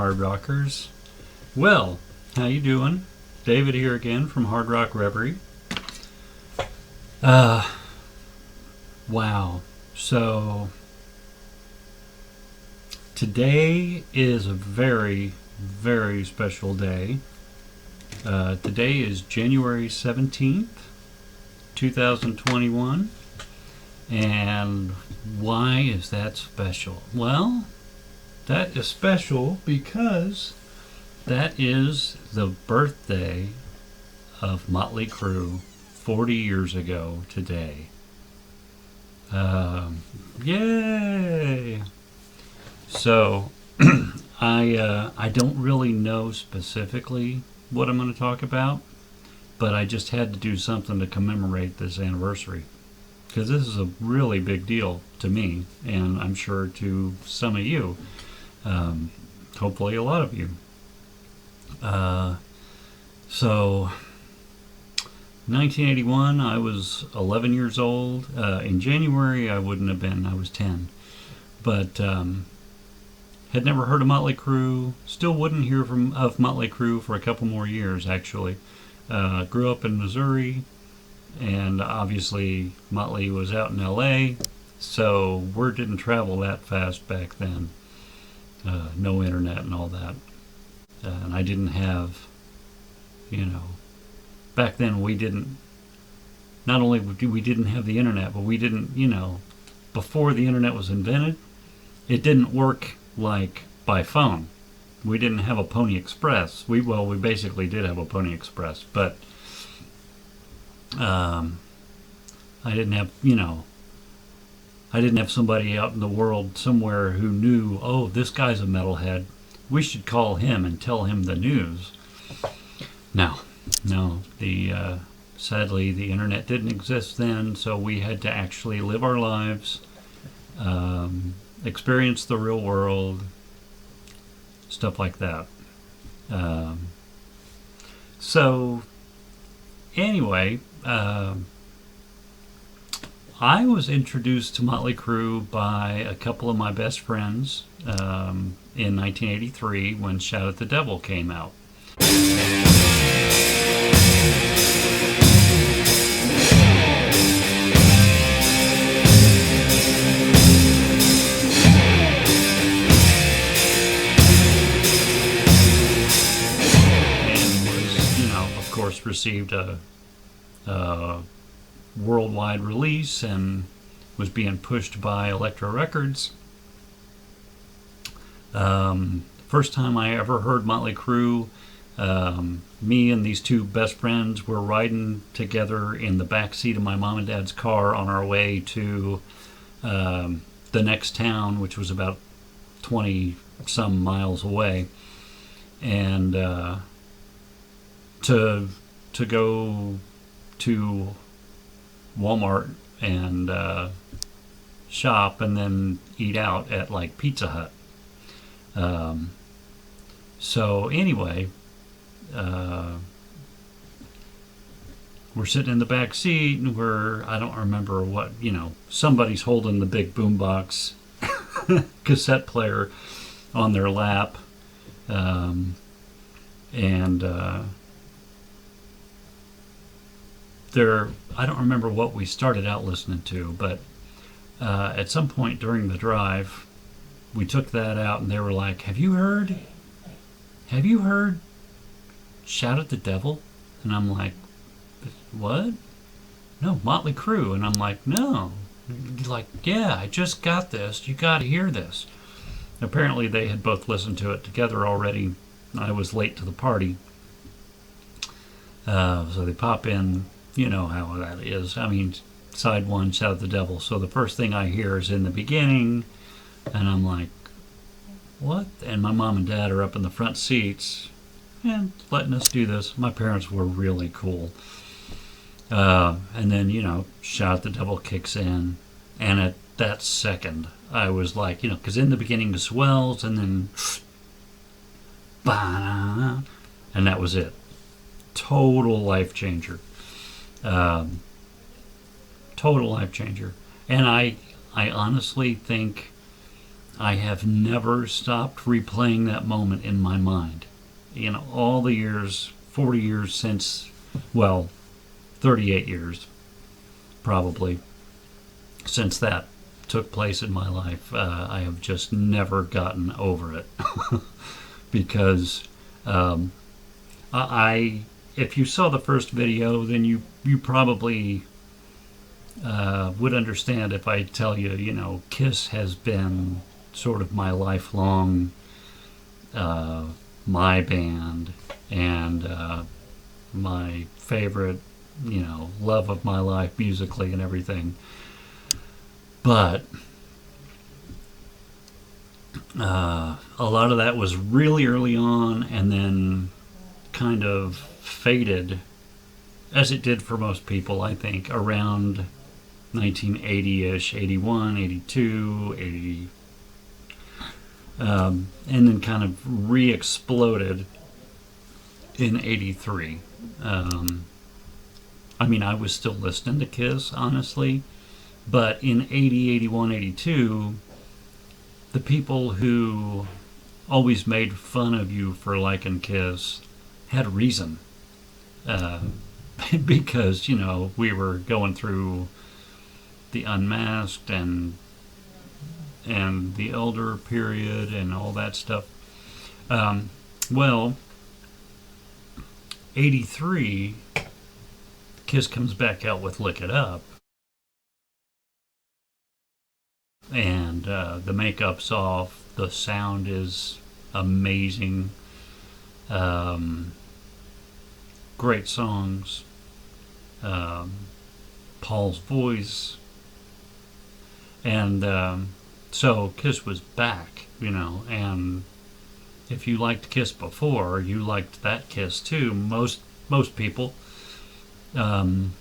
Hard Rockers. Well, how you doing? David here again from Hard Rock Reverie. Wow. So today is a very, very special day. Today is January 17th, 2021. And why is that special? Well, that is special because that is the birthday of Motley Crue 40 years ago today. Yay! So, I don't really know specifically what I'm going to talk about, but I just had to do something to commemorate this anniversary. Because this is a really big deal to me, and I'm sure to some of you. Hopefully a lot of you. So, 1981, I was 11 years old. In January, I wouldn't have been. I was 10. But had never heard of Motley Crue. Still wouldn't hear of Motley Crue for a couple more years, actually. Grew up in Missouri. And obviously Motley was out in LA, so word didn't travel that fast back then. No internet and all that. And I didn't have, back then we didn't, not only we didn't have the internet, but we didn't, before the internet was invented, it didn't work like by phone. We didn't have a Pony Express. We basically did have a Pony Express, but I didn't have somebody out in the world somewhere who knew, oh, this guy's a metalhead. We should call him and tell him the news. No, sadly the internet didn't exist then, so we had to actually live our lives, experience the real world, stuff like that. So anyway, I was introduced to Motley Crue by a couple of my best friends in 1983 when Shout at the Devil came out. And was, of course, received a worldwide release and was being pushed by Elektra Records. First time I ever heard Motley Crue, me and these two best friends were riding together in the back seat of my mom and dad's car on our way to the next town, which was about 20 some miles away, and to go to Walmart and shop and then eat out at like Pizza Hut. So anyway, we're sitting in the back seat and I don't remember what, somebody's holding the big boombox cassette player on their lap. I don't remember what we started out listening to, but at some point during the drive, we took that out and they were like, have you heard Shout at the Devil? And I'm like, what? No, Motley Crue. And I'm like, no. Like, yeah, I just got this. You got to hear this. Apparently they had both listened to it together already. I was late to the party. So they pop in. You know how that is. I mean, side one, Shout at the Devil. So the first thing I hear is in the beginning, and I'm like, what? And my mom and dad are up in the front seats and letting us do this. My parents were really cool. And then, Shout at the Devil kicks in, and at that second, I was like, because in the beginning the swells, and then, and that was it. Total life changer. Total life changer. And I honestly think I have never stopped replaying that moment in my mind. In all the years, 40 years since, well, 38 years probably, since that took place in my life, I have just never gotten over it. Because if you saw the first video, then you probably would understand if I tell you, Kiss has been sort of my lifelong my band, and my favorite, love of my life musically and everything. But a lot of that was really early on, and then kind of faded, as it did for most people, I think, around 1980-ish, 81, 82, 80, and then kind of re-exploded in 83. I was still listening to Kiss, honestly, but in 80, 81, 82, the people who always made fun of you for liking Kiss had a reason. Because, we were going through the Unmasked and the Elder period and all that stuff. Well, 83, Kiss comes back out with Lick It Up. And the makeup's off. The sound is amazing. Great songs. Paul's voice. And so Kiss was back, and if you liked Kiss before, you liked that Kiss too. Most people. But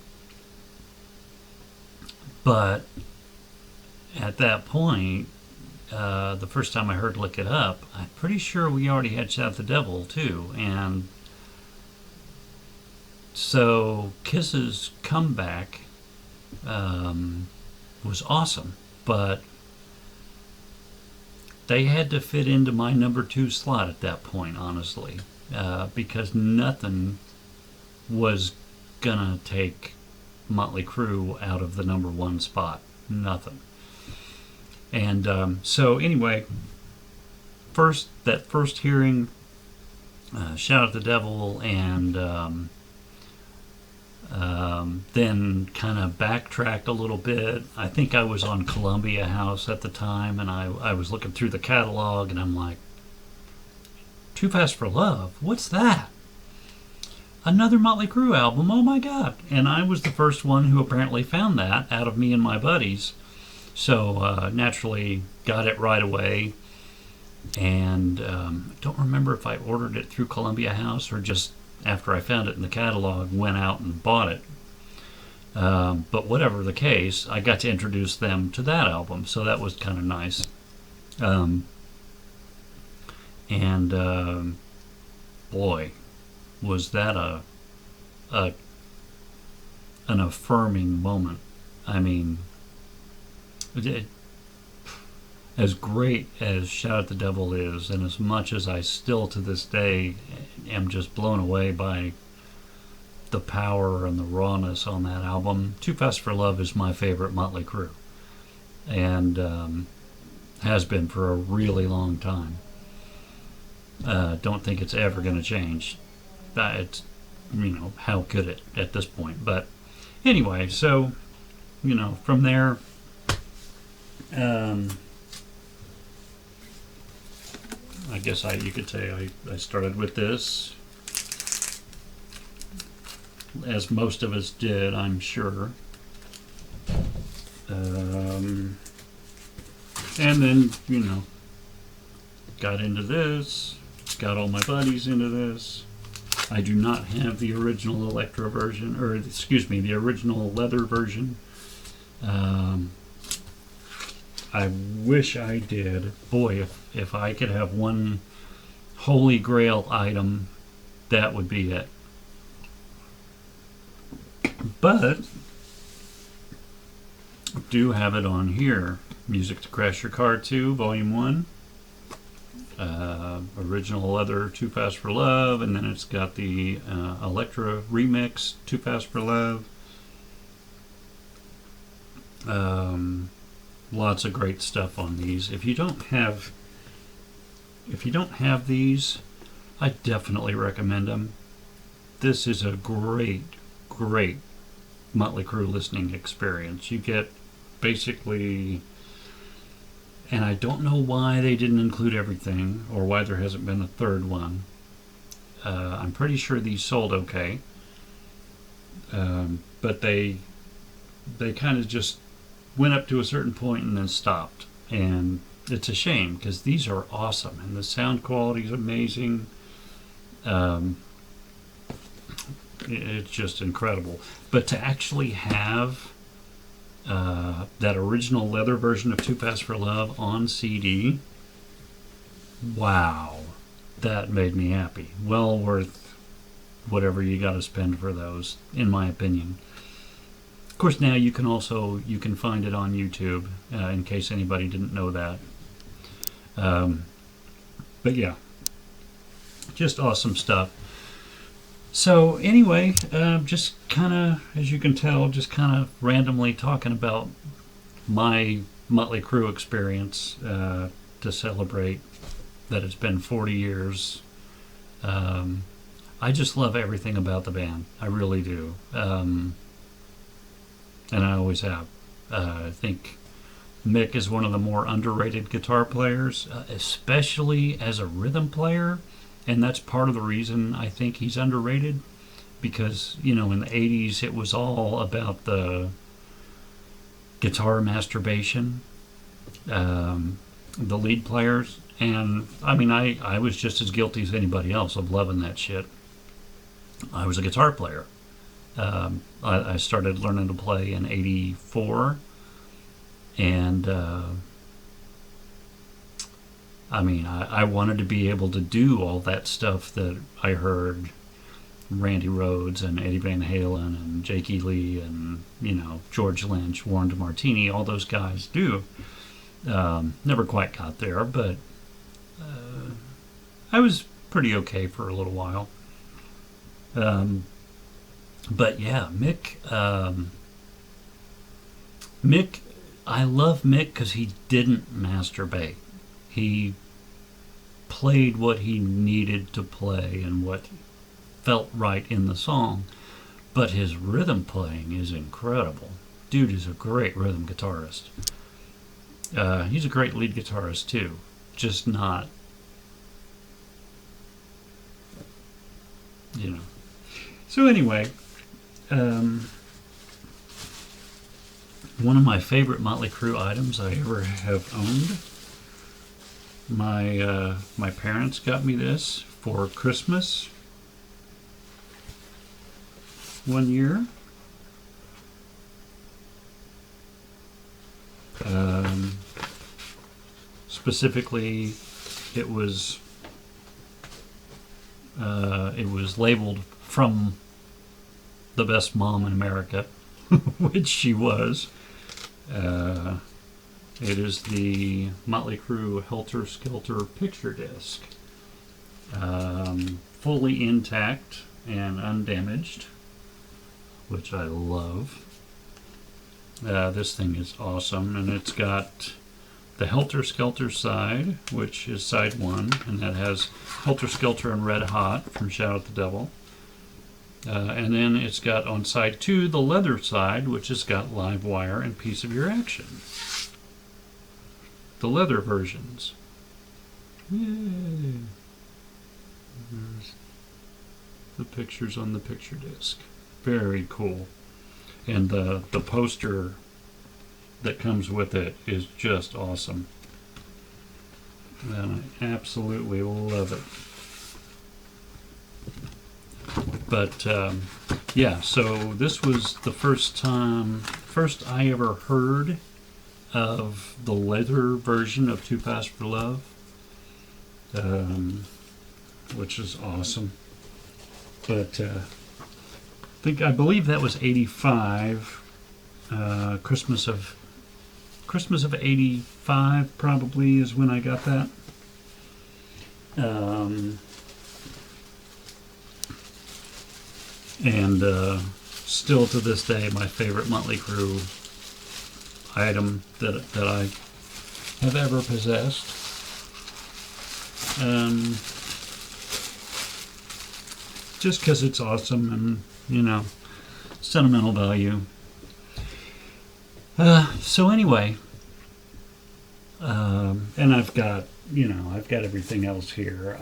at that point, the first time I heard Lick It Up, I'm pretty sure we already had Shout at the Devil too. And so Kiss's comeback was awesome, but they had to fit into my number 2 slot at that point, honestly, because nothing was gonna take Motley Crue out of the number 1 spot. Nothing. And so anyway, first hearing Shout at the Devil, and then kind of backtracked a little bit. I think I was on Columbia House at the time, and I was looking through the catalog, and I'm like, Too Fast for Love? What's that? Another Motley Crue album? Oh my God. And I was the first one who apparently found that out of me and my buddies. So naturally got it right away, and don't remember if I ordered it through Columbia House or just after I found it in the catalog went out and bought it. But whatever the case, I got to introduce them to that album, so that was kind of nice. Boy, was that an affirming moment. As great as Shout at the Devil is, and as much as I still to this day am just blown away by the power and the rawness on that album, Too Fast for Love is my favorite Motley Crue, and has been for a really long time. Don't think it's ever going to change. It's, how could it at this point? But anyway, so from there, I guess you could say I started with this, as most of us did, I'm sure. And then, got into this, got all my buddies into this. I do not have the original Electro version, or the original leather version. I wish I did. Boy, if I could have one holy grail item, that would be it. But I do have it on here. Music to Crash Your Car 2, Volume 1. Original leather, Too Fast for Love, and then it's got the Electra remix, Too Fast for Love. Lots of great stuff on these. If you don't have these, I definitely recommend them. This is a great Motley Crue listening experience. You get basically, and I don't know why they didn't include everything, or why there hasn't been a third one. I'm pretty sure these sold okay, but they kind of just went up to a certain point and then stopped, and it's a shame because these are awesome and the sound quality is amazing. It's just incredible. But to actually have that original leather version of Too Fast for Love on CD, wow, that made me happy. Well worth whatever you got to spend for those, in my opinion. Of course, now you can find it on YouTube, in case anybody didn't know that. But yeah, just awesome stuff. So anyway, just kind of, as you can tell, just kind of randomly talking about my Motley Crue experience to celebrate that it's been 40 years. I just love everything about the band. I really do. And I always have. I think Mick is one of the more underrated guitar players, especially as a rhythm player. And that's part of the reason I think he's underrated, because, you know, in the 80s it was all about the guitar masturbation, the lead players. And I mean, I was just as guilty as anybody else of loving that shit. I was a guitar player. I started learning to play in 84, and I mean, I wanted to be able to do all that stuff that I heard Randy Rhoads and Eddie Van Halen and Jake E. Lee and, you know, George Lynch, Warren DeMartini, all those guys do. Never quite got there, but I was pretty okay for a little while. But yeah, Mick, I love Mick because he didn't masturbate. He played what he needed to play and what felt right in the song. But his rhythm playing is incredible. Dude is a great rhythm guitarist. He's a great lead guitarist too. Just not, you know. So anyway, one of my favorite Motley Crue items I ever have owned. My parents got me this for Christmas one year. Specifically, it was labeled "From the Best Mom in America," which she was. It is the Motley Crue Helter Skelter picture disc, fully intact and undamaged, which I love. This thing is awesome, and it's got the Helter Skelter side, which is side 1, and that has Helter Skelter and Red Hot from Shout at the Devil. And then it's got on side 2 the leather side, which has got Live Wire and Piece of Your Action. The leather versions. Yay! There's the pictures on the picture disc. Very cool. And the poster that comes with it is just awesome. And I absolutely love it. But yeah, so this was the first I ever heard of the leather version of Too Fast for Love, which is awesome. But I believe that was 85, Christmas of Christmas of '85 probably is when I got that. And still to this day, my favorite Motley Crue item that I have ever possessed. Just because it's awesome and, you know, sentimental value. So anyway, and I've got everything else here.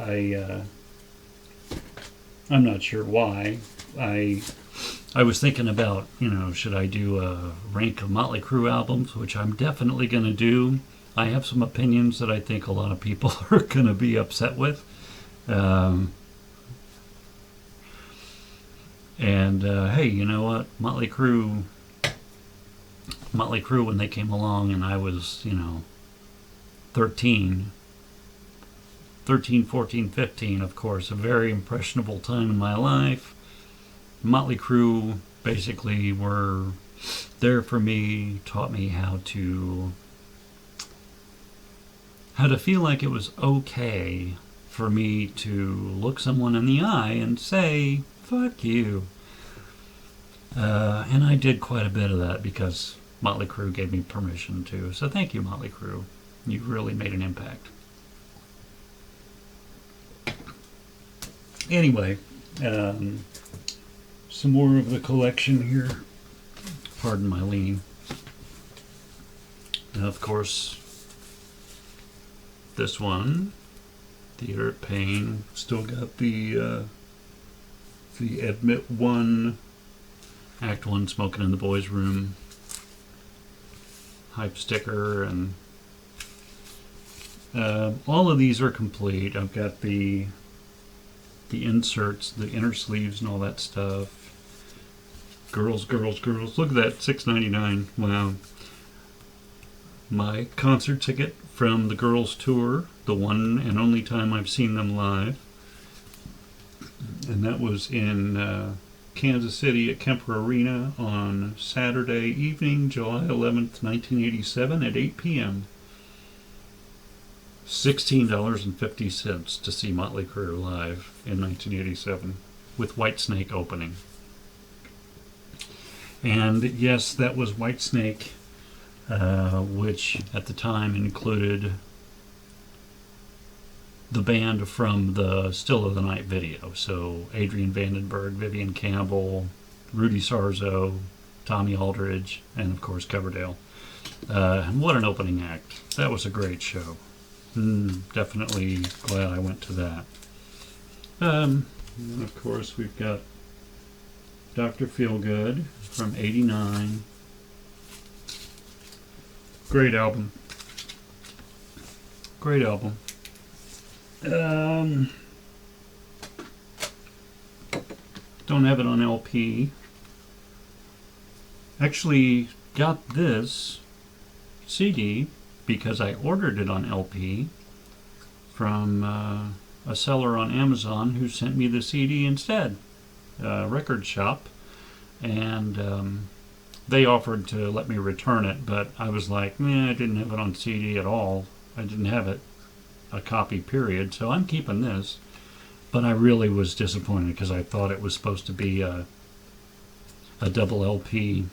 I'm not sure why. I was thinking about, should I do a rank of Motley Crue albums, which I'm definitely going to do. I have some opinions that I think a lot of people are going to be upset with. Hey, you know what? Motley Crue, when they came along and I was, 13, 14, 15, of course, a very impressionable time in my life. Motley Crue basically were there for me, taught me how to feel like it was okay for me to look someone in the eye and say, fuck you. And I did quite a bit of that because Motley Crue gave me permission to. So thank you, Motley Crue. You really made an impact. Anyway, some more of the collection here. Pardon my lean. And of course, this one, Theater of Pain, still got the Admit 1, Act 1, Smoking in the Boys' Room hype sticker, and all of these are complete. I've got the inserts, the inner sleeves, and all that stuff. Girls. Look at that, $6.99. Wow. My concert ticket from the Girls tour, the one and only time I've seen them live, and that was in Kansas City at Kemper Arena on Saturday evening, July 11th, 1987 at 8 p.m. $16.50 to see Motley Crue live in 1987 with Whitesnake opening. And yes, that was Whitesnake, which at the time included the band from the Still of the Night video. So Adrian Vandenberg, Vivian Campbell, Rudy Sarzo, Tommy Aldridge, and of course Coverdale. And what an opening act. That was a great show. Definitely glad I went to that. And then of course we've got Dr. Feelgood from '89. Great album. Don't have it on LP. Actually got this CD because I ordered it on LP from a seller on Amazon who sent me the CD instead, record shop, and they offered to let me return it, but I was like, I didn't have it on CD at all. I didn't have it, a copy period, so I'm keeping this. But I really was disappointed because I thought it was supposed to be a double LP,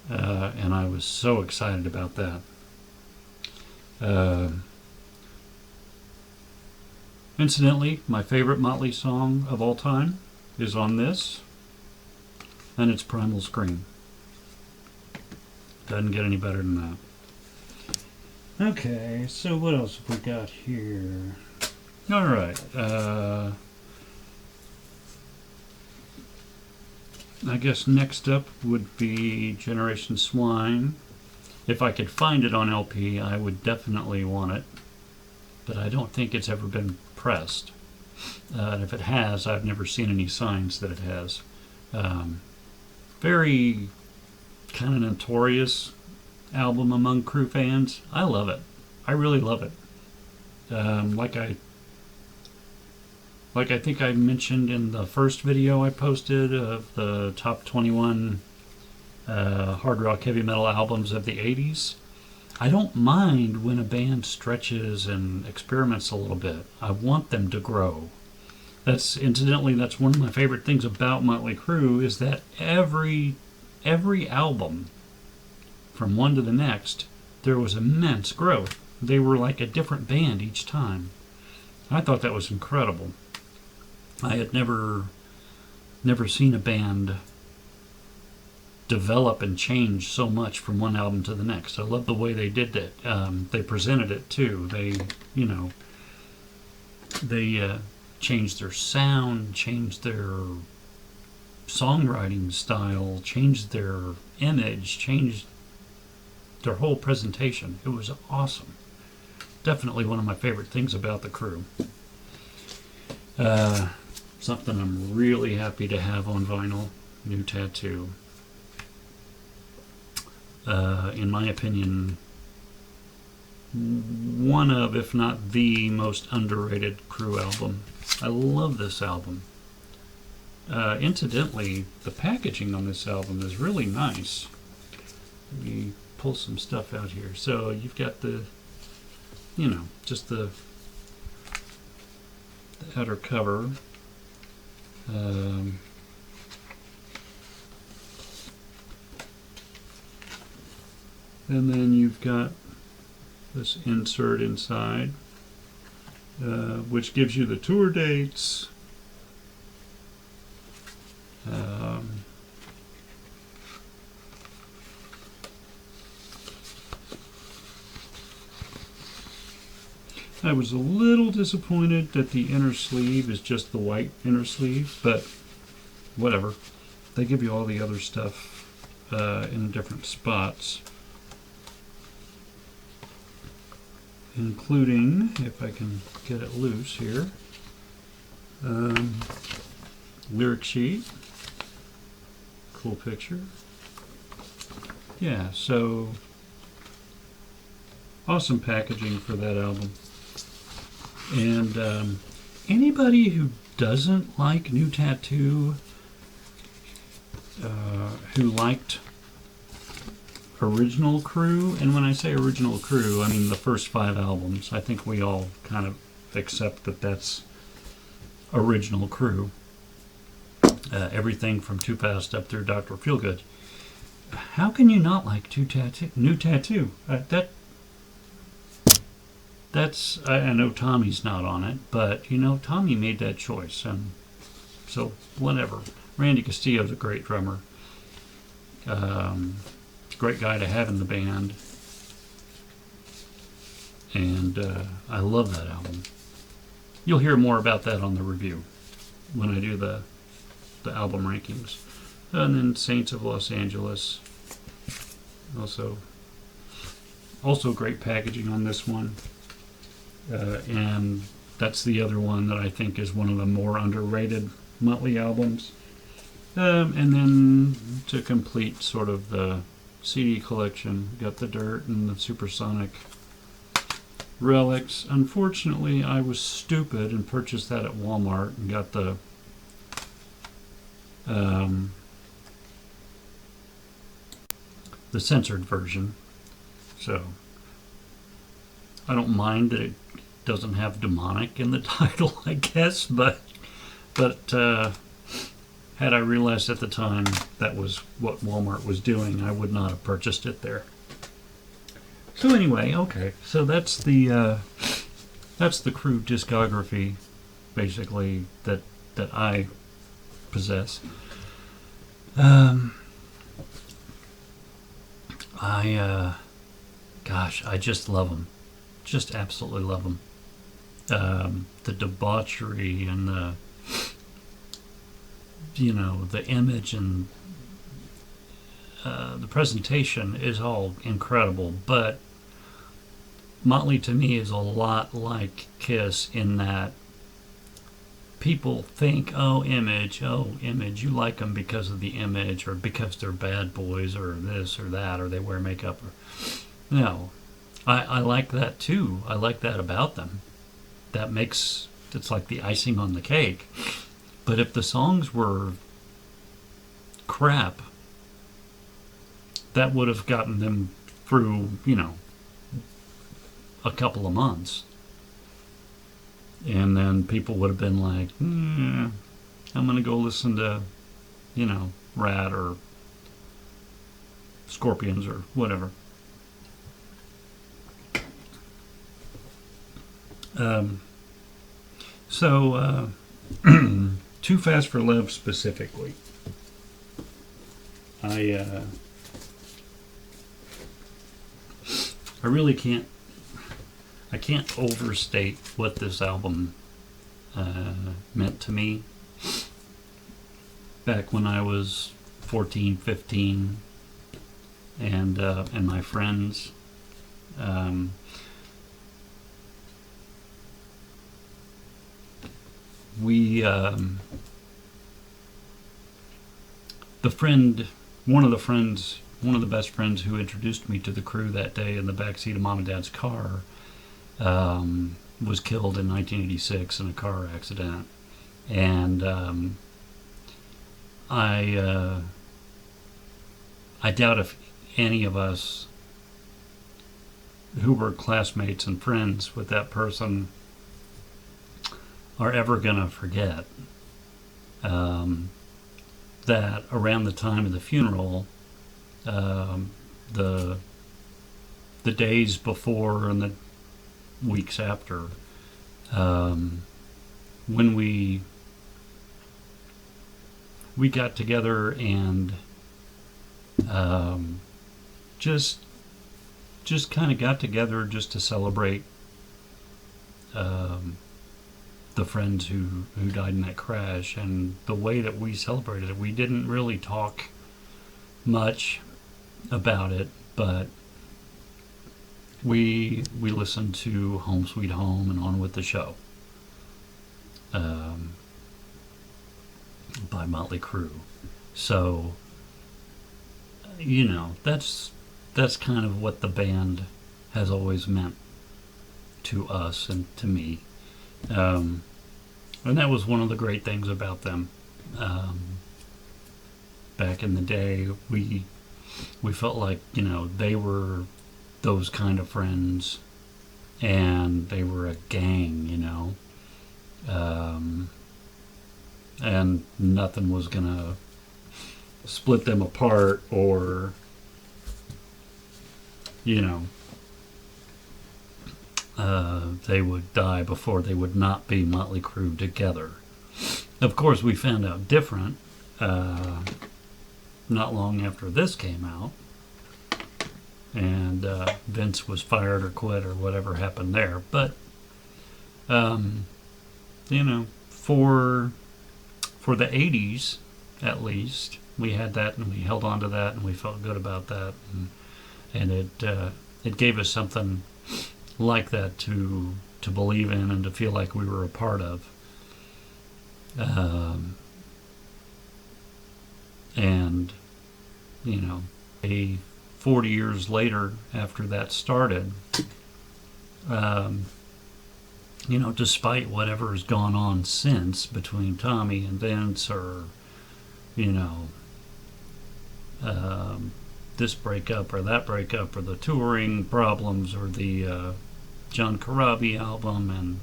and I was so excited about that. Incidentally, my favorite Motley song of all time is on this, and it's Primal Scream. Doesn't get any better than that. Okay, so what else have we got here? Alright, I guess next up would be Generation Swine. If I could find it on LP, I would definitely want it, but I don't think it's ever been pressed. And if it has, I've never seen any signs that it has. Very kind of notorious album among Crue fans. I love it. I really love it. Like I think I mentioned in the first video I posted of the top 21 hard rock heavy metal albums of the 80s. I don't mind when a band stretches and experiments a little bit. I want them to grow. Incidentally, that's one of my favorite things about Motley Crue, is that every album, from one to the next, there was immense growth. They were like a different band each time. I thought that was incredible. I had never seen a band develop and change so much from one album to the next. I love the way they did that. They presented it too. They changed their sound, changed their songwriting style, changed their image, changed their whole presentation. It was awesome. Definitely one of my favorite things about the Crue. Something I'm really happy to have on vinyl. New Tattoo. In my opinion, one of, if not the most underrated Crue album. I love this album. Incidentally, the packaging on this album is really nice. Let me pull some stuff out here. So you've got the, just the outer cover. And then you've got this insert inside, which gives you the tour dates. I was a little disappointed that the inner sleeve is just the white inner sleeve, but whatever. They give you all the other stuff in different spots, including, if I can get it loose here, lyric sheet. Cool picture. Yeah, so awesome packaging for that album. And anybody who doesn't like New Tattoo, who liked original Crue, and when I say original Crue, I mean the first 5 albums. I think we all kind of accept that that's original Crue. Everything from Too Fast up through Dr. Feelgood. How can you not like New Tattoo? That's I know Tommy's not on it, but Tommy made that choice, and so whatever. Randy Castillo's a great drummer. Great guy to have in the band, and I love that album. You'll hear more about that on the review when I do the album rankings. And then Saints of Los Angeles, also great packaging on this one, and that's the other one that I think is one of the more underrated Motley albums. And then to complete sort of the CD collection, got the Dirt and the Supersonic Relics. Unfortunately, I was stupid and purchased that at Walmart and got the censored version. So I don't mind that it doesn't have demonic in the title, I guess, but had I realized at the time that was what Walmart was doing, I would not have purchased it there. So anyway, okay, so that's the Crue discography, basically, that I possess. I just love them, just absolutely love them. The debauchery and the image and the presentation is all incredible, but Motley to me is a lot like Kiss in that people think, image, you like them because of the image, or because they're bad boys, or this or that, or they wear makeup. No, I like that too. I like that about them. It's like the icing on the cake. But if the songs were crap, that would have gotten them through, a couple of months. And then people would have been like, I'm going to go listen to, Rat or Scorpions or whatever. So, Too Fast for Love specifically. I really can't overstate what this album meant to me back when I was 14, 15, and my friends. One of the best friends who introduced me to the Crue that day in the backseat of Mom and Dad's car was killed in 1986 in a car accident. And I doubt if any of us who were classmates and friends with that person are ever going to forget that around the time of the funeral, the days before and the weeks after, when we got together and just kind of got together just to celebrate the friends who died in that crash. And the way that we celebrated it, we didn't really talk much about it, but we listened to Home Sweet Home and On With the Show by Motley Crue. So that's kind of what the band has always meant to us and to me. And that was one of the great things about them. Back in the day, we felt like, they were those kind of friends, and they were a gang, and nothing was gonna split them apart or, they would die before they would not be Motley Crue together. Of course, we found out different not long after this came out, and Vince was fired or quit or whatever happened there. But for the 80s at least, we had that, and we held on to that, and we felt good about that, and it gave us something like that to believe in and to feel like we were a part of. And 40 years later after that started, despite whatever has gone on since between Tommy and Vince, or this breakup or that breakup, or the touring problems, or the John Corabi album,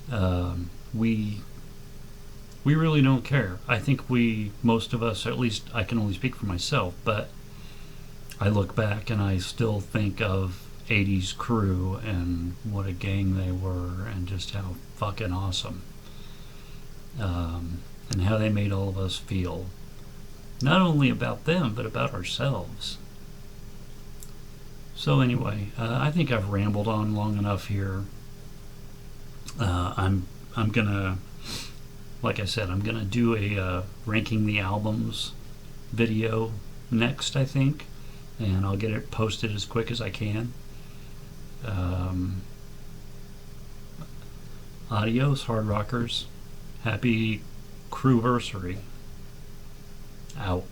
and we really don't care. I think most of us, at least I can only speak for myself, but I look back and I still think of 80s Crue and what a gang they were, and just how fucking awesome, and how they made all of us feel, not only about them but about ourselves. So anyway, I think I've rambled on long enough here. I'm gonna, like I said, I'm gonna do a ranking the albums video next, I think, and I'll get it posted as quick as I can. Adios, hard rockers. Happy Crue-versary. Out.